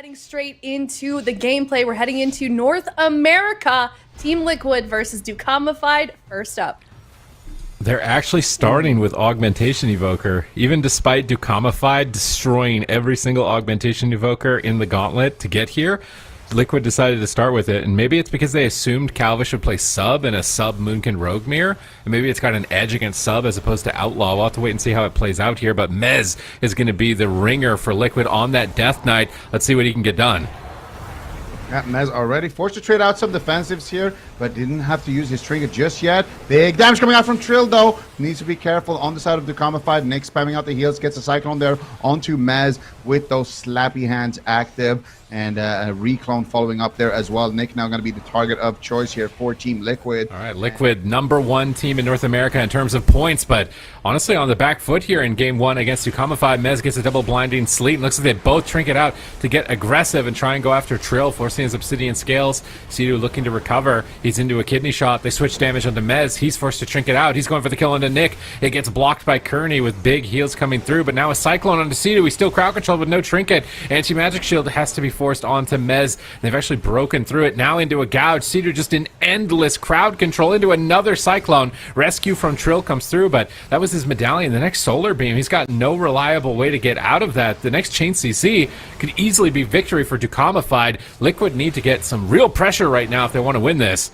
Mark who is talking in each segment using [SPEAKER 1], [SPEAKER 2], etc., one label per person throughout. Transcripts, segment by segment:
[SPEAKER 1] heading straight into the gameplay. We're heading into North America. Team Liquid versus Dukamified. First up.
[SPEAKER 2] They're actually starting with Augmentation Evoker, even despite Dukamified destroying every single Augmentation Evoker in the gauntlet to get here. Liquid decided to start with it, and maybe it's because they assumed Calvish would play sub in a sub Moonkin Rogue mirror, and maybe it's got an edge against sub as opposed to outlaw. We'll have to wait and see how it plays out here, but Mez is going to be the ringer for Liquid on that Death Knight. Let's see what he can get done.
[SPEAKER 3] Yeah, Mez already forced to trade out some defensives here, but didn't have to use his trinket just yet. Big damage coming out from Trill, though. Needs to be careful on the side of Dukamified. Nick spamming out the heals, gets a Cyclone there onto Mez with those slappy hands active, and a reclone following up there as well. Nick now going to be the target of choice here for Team Liquid.
[SPEAKER 2] All right, Liquid, #1 team in North America in terms of points, but honestly on the back foot here in Game 1 against Dukamified. Mez gets a double blinding sleet, and looks like they both trinket out to get aggressive and try and go after Trill, forcing his Obsidian Scales. Sidu looking to recover. He's into a kidney shot. They switch damage onto Mez. He's forced to trinket out. He's going for the kill onto Nick. It gets blocked by Kearney with big heals coming through, but now a Cyclone onto Sidu. He's still crowd controlled with no trinket. Anti-magic shield has to be forced onto Mez. They've actually broken through it. Now into a gouge. Sidu just in endless crowd control into another Cyclone. Rescue from Trill comes through, but that was his medallion. The next Solar Beam, he's got no reliable way to get out of that. The next Chain CC could easily be victory for Dukamified. Liquid need to get some real pressure right now if they want to win this.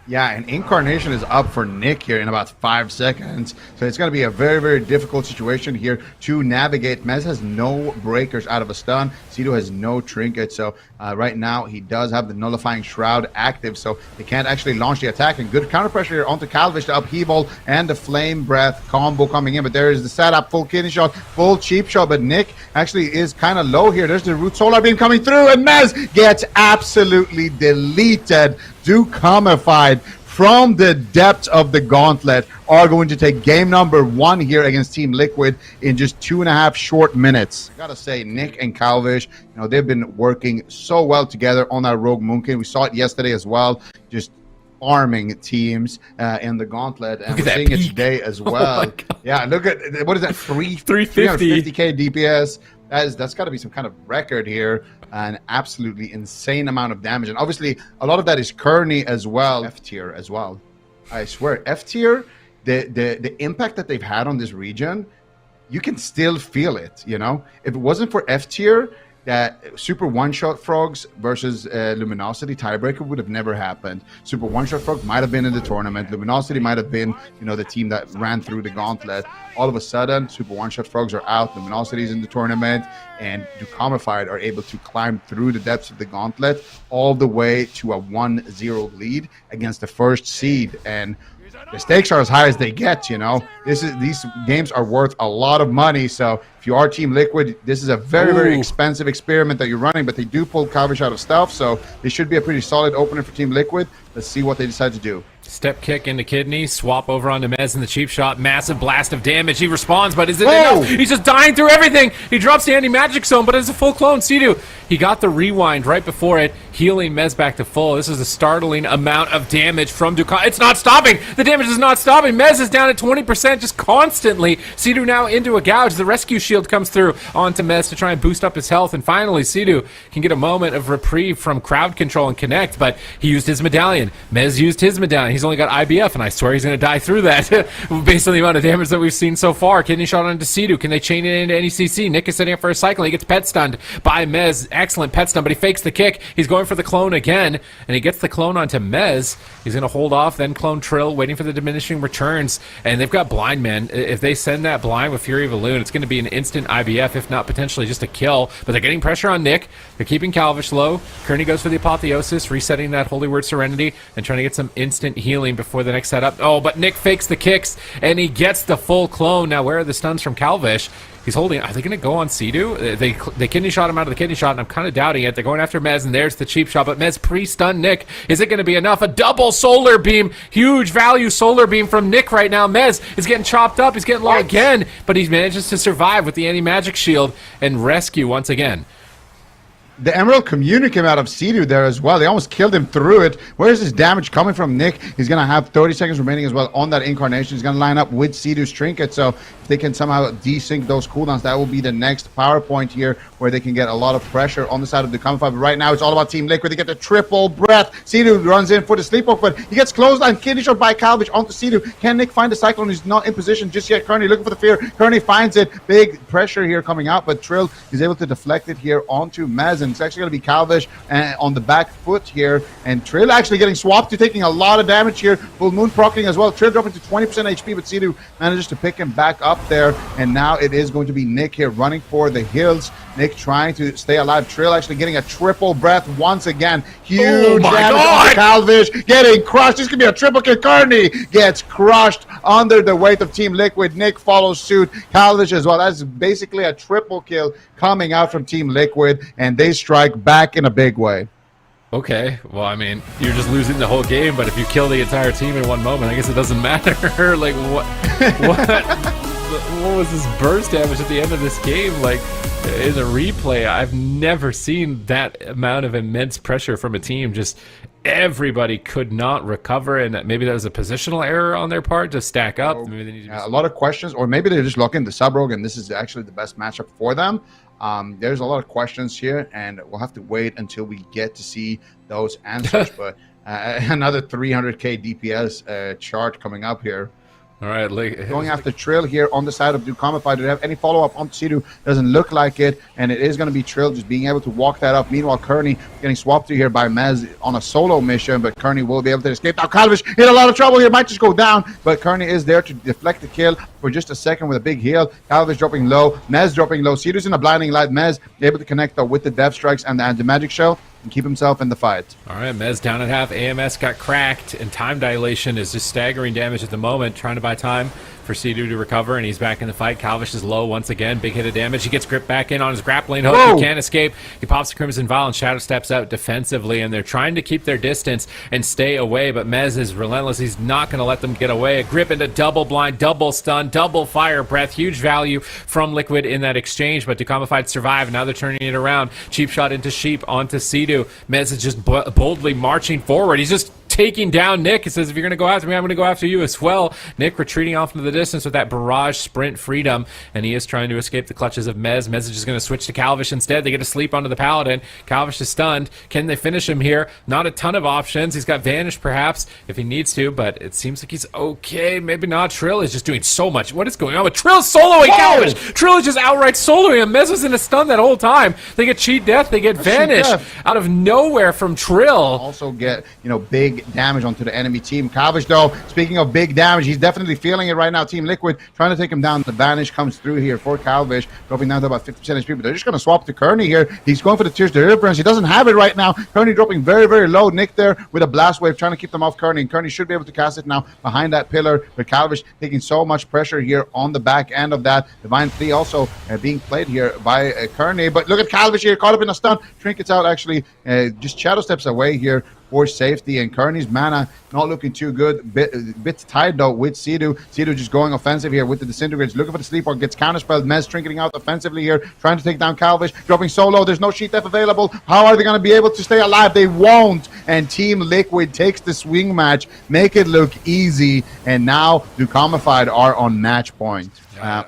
[SPEAKER 3] Yeah, and Incarnation is up for Nick here in about 5 seconds. So it's going to be a very, very difficult situation here to navigate. Mez has no breakers out of a stun. Sido has no trinket. So right now he does have the Nullifying Shroud active. So he can't actually launch the attack. And good counter pressure here onto Calvish, the Upheaval and the Flame Breath combo coming in. But there is the setup, full kidney shot, full cheap shot. But Nick actually is kind of low here. There's the Root Solar Beam coming through. And Mez gets absolutely deleted. Dukamified from the depths of the gauntlet are going to take game #1 here against Team Liquid in just 2.5 short minutes. I gotta say, Nick and Calvish, they've been working so well together on that Rogue Moonkin. We saw it yesterday as well, just farming teams in the gauntlet, and we're seeing it today as well. Yeah, look at, what is that, 350k DPS. That's got to be some kind of record here. An absolutely insane amount of damage, and obviously a lot of that is Kearney as well. F tier as well. I swear, F tier, the impact that they've had on this region, you can still feel it. If it wasn't for F tier, that Super One-Shot Frogs versus Luminosity tiebreaker would have never happened. Super One-Shot Frog might have been in the tournament. Luminosity might have been, the team that ran through the gauntlet. All of a sudden, Super One-Shot Frogs are out. Luminosity is in the tournament, and Dukamified are able to climb through the depths of the gauntlet all the way to a 1-0 lead against the first seed. And the stakes are as high as they get, These games are worth a lot of money. So if you are Team Liquid, this is a very, very expensive experiment that you're running, but they do pull Calvish out of stealth, so this should be a pretty solid opener for Team Liquid. Let's see what they decide to do.
[SPEAKER 2] Step kick into Kidney, swap over onto Mez in the cheap shot, massive blast of damage. He responds, but is it enough? He's just dying through everything. He drops the anti-magic zone, but it's a full clone. Sidu, he got the rewind right before it, healing Mez back to full. This is a startling amount of damage from Dukamified. It's not stopping. The damage is not stopping. Mez is down at 20% just constantly. Sidu now into a gouge. The rescue shield comes through onto Mez to try and boost up his health, and finally Sidu can get a moment of reprieve from crowd control and connect, but he used his medallion. Mez used his medallion. He's only got IBF, and I swear he's going to die through that based on the amount of damage that we've seen so far. Kidney shot onto Sidu. Can they chain it into any CC? Nick is setting up for a cycle. He gets pet stunned by Mez. Excellent pet stun, but he fakes the kick. He's going for the clone again, and he gets the clone onto Mez. He's going to hold off, then clone Trill, waiting for the diminishing returns, and they've got blind man. If they send that blind with Fury of Elune, it's going to be an instant IBF, if not potentially just a kill, but they're getting pressure on Nick. They're keeping Calvish low. Kearney goes for the Apotheosis, resetting that Holy Word Serenity, and trying to get some instant healing before the next setup. Oh, but Nick fakes the kicks, and he gets the full clone. Now, where are the stuns from Calvish? He's holding. Are they going to go on Sidu? They kidney shot him out of the kidney shot, and I'm kind of doubting it. They're going after Mez, and there's the cheap shot, but Mez pre-stunned Nick. Is it going to be enough? A double Solar Beam. Huge value Solar Beam from Nick right now. Mez is getting chopped up. He's getting low again, but he manages to survive with the anti-magic shield and rescue once again.
[SPEAKER 3] The Emerald Commune came out of Sea-Doo there as well. They almost killed him through it. Where's his damage coming from? Nick, he's going to have 30 seconds remaining as well on that Incarnation. He's going to line up with Sea-Doo's Trinket. So if they can somehow desync those cooldowns, that will be the next power point here where they can get a lot of pressure on the side of the Dukamified. But right now, it's all about Team Liquid. They get the triple breath. Sea-Doo runs in for the sleepwalk, but he gets closed line. Kidney shot by Calvich onto Sea-Doo. Can Nick find the Cyclone? He's not in position just yet. Kearney looking for the fear. Kearney finds it. Big pressure here coming out, but Trill is able to deflect it here onto Mez, and it's actually going to be Calvich on the back foot here, and Trill actually getting swapped to taking a lot of damage here. Full Moon proccing as well. Trill dropping to 20% HP, but Sea-Doo manages to pick him back up there, and now it is going to be Nick here running for the hills. Nick trying to stay alive. Trill actually getting a triple breath once again. Huge damage. Calvich getting crushed. This could be a triple kill. Kearney gets crushed under the weight of Team Liquid. Nick follows suit. Calvich as well. That's basically a triple kill coming out from Team Liquid, and they strike back in a big way.
[SPEAKER 2] Okay, well, I mean, you're just losing the whole game, but if you kill the entire team in one moment, I guess it doesn't matter. Like, what was this burst damage at the end of this game? Like, in the replay, I've never seen that amount of immense pressure from a team. Just everybody could not recover, and maybe that was a positional error on their part to stack up. Maybe they need to
[SPEAKER 3] a lot of questions, or maybe they're just looking the sub-rogue, and this is actually the best matchup for them. There's a lot of questions here, and we'll have to wait until we get to see those answers. But another 300k DPS chart coming up here.
[SPEAKER 2] All right,
[SPEAKER 3] going after Trill here on the side of Dukamified. Do they have any follow-up on Sea-Doo? Doesn't look like it, and it is going to be Trill just being able to walk that up. Meanwhile, Kearney getting swapped to here by Mez on a solo mission, but Kearney will be able to escape. Now, Calvich in a lot of trouble here. Might just go down, but Kearney is there to deflect the kill for just a second with a big heal. Calvich dropping low. Mez dropping low. Sea-Doo's in a blinding light. Mez able to connect, though, with the Death Strikes and the Magic Shell and keep himself in the fight.
[SPEAKER 2] All right, Mez down at half. AMS got cracked, and time dilation is just staggering damage at the moment, trying to buy time for Sea-Doo to recover, and he's back in the fight. Calvich is low once again. Big hit of damage. He gets gripped back in on his grappling hook.
[SPEAKER 3] Whoa.
[SPEAKER 2] He can't escape. He pops the Crimson Vial, and Shadow steps out defensively, and they're trying to keep their distance and stay away, but Mez is relentless. He's not going to let them get away. A grip into double blind, double stun, double fire breath. Huge value from Liquid in that exchange, but Dukamified survive. Now they're turning it around. Cheap shot into Sheep onto Sea-Doo. Mez is just boldly marching forward. He's just taking down Nick. He says, if you're going to go after me, I'm going to go after you as well. Nick retreating off into the distance with that barrage sprint freedom, and he is trying to escape the clutches of Mez. Mez is just going to switch to Calvich instead. They get to sleep onto the Paladin. Calvich is stunned. Can they finish him here? Not a ton of options. He's got Vanish perhaps if he needs to, but it seems like he's okay. Maybe not. Trill is just doing so much. What is going on with Trill soloing Calvich? Trill is just outright soloing him. Mez was in a stun that whole time. They get cheat death. They get Vanish out of nowhere from Trill.
[SPEAKER 3] Also get, big damage onto the enemy team. Calvich, though, speaking of big damage, he's definitely feeling it right now. Team Liquid trying to take him down. The Vanish comes through here for Calvich, dropping down to about 50% HP, but they're just going to swap to Kearney here. He's going for the Tears to Deliverance. He doesn't have it right now. Kearney dropping very, very low. Nick there with a Blast Wave trying to keep them off Kearney, and Kearney should be able to cast it now behind that pillar, but Calvich taking so much pressure here on the back end of that. Divine Flea also being played here by Kearney, but look at Calvich here, caught up in a stun. Trinket's out actually, just shadow steps away here for safety, and Kearney's mana not looking too good. Bit tied though with Sea-Doo. Sea-Doo just going offensive here with the Disintegrates, looking for the Sleepwalk, gets counterspelled. Mez trinketing out offensively here, trying to take down Calvich, dropping solo. There's no sheet death available. How are they going to be able to stay alive? They won't, and Team Liquid takes the swing match, make it look easy, and now Dukamified are on match point.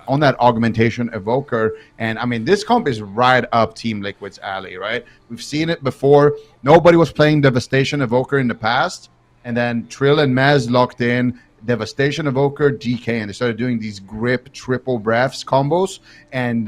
[SPEAKER 3] On that Augmentation Evoker, and I mean, this comp is right up Team Liquid's alley, right? We've seen it before. Nobody was playing Devastation Evoker in the past, and then Trill and Mez locked in Devastation Evoker, DK, and they started doing these grip triple breaths combos, and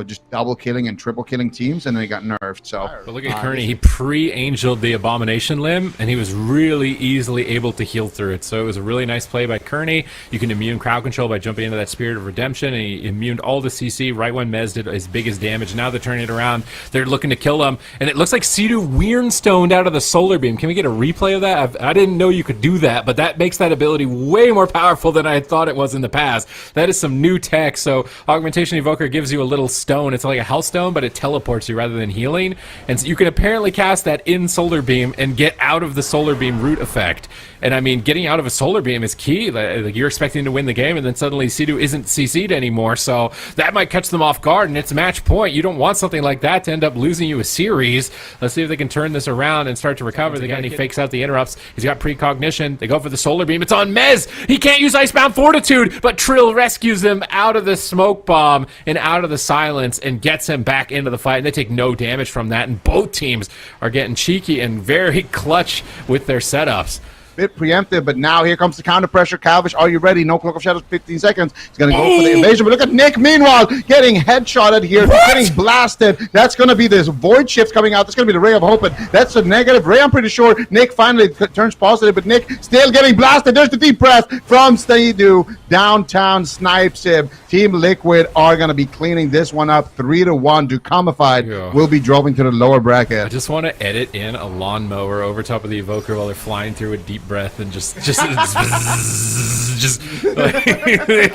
[SPEAKER 3] just double killing and triple killing teams, and then they got nerfed. So
[SPEAKER 2] but look at Kearney. He pre-angeled the Abomination Limb, and he was really easily able to heal through it. So it was a really nice play by Kearney. You can immune crowd control by jumping into that Spirit of Redemption, and he immuned all the CC right when Mez did his biggest damage. Now they're turning it around. They're looking to kill him, and it looks like Sea-Doo Weirdstone out of the Solar Beam. Can we get a replay of that? I didn't know you could do that, but that makes that ability way way more powerful than I had thought it was in the past. That is some new tech. So Augmentation Evoker gives you a little stone. It's like a health stone, but it teleports you rather than healing. And so you can apparently cast that in Solar Beam and get out of the Solar Beam root effect. And I mean, getting out of a Solar Beam is key. Like, you're expecting to win the game, and then suddenly Sidu isn't CC'd anymore. So that might catch them off guard, and it's match point. You don't want something like that to end up losing you a series. Let's see if they can turn this around and start to recover. The guy, he fakes out the interrupts. He's got precognition. They go for the Solar Beam. It's on Mez. He can't use Icebound Fortitude, but Trill rescues him out of the smoke bomb and out of the silence and gets him back into the fight. And they take no damage from that. And both teams are getting cheeky and very clutch with their setups.
[SPEAKER 3] Bit preemptive, but now here comes the counter pressure. Calvish, are you ready? No Cloak of Shadows, 15 seconds. He's going to go for the invasion, but look at Nick, meanwhile, getting headshotted here, getting blasted. That's going to be this Void Shift coming out. That's going to be the Ray of Hope, but that's a negative. Ray, I'm pretty sure Nick finally turns positive, but Nick still getting blasted. There's the deep breath from Sidu. Downtown snipes him. Team Liquid are going to be cleaning this one up 3-1. Dukamified will be dropping to the lower bracket.
[SPEAKER 2] I just want to edit in a lawnmower over top of the Evoker while they're flying through a deep breath and just like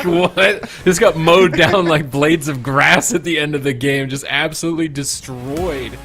[SPEAKER 2] what? This got mowed down like blades of grass at the end of the game, just absolutely destroyed.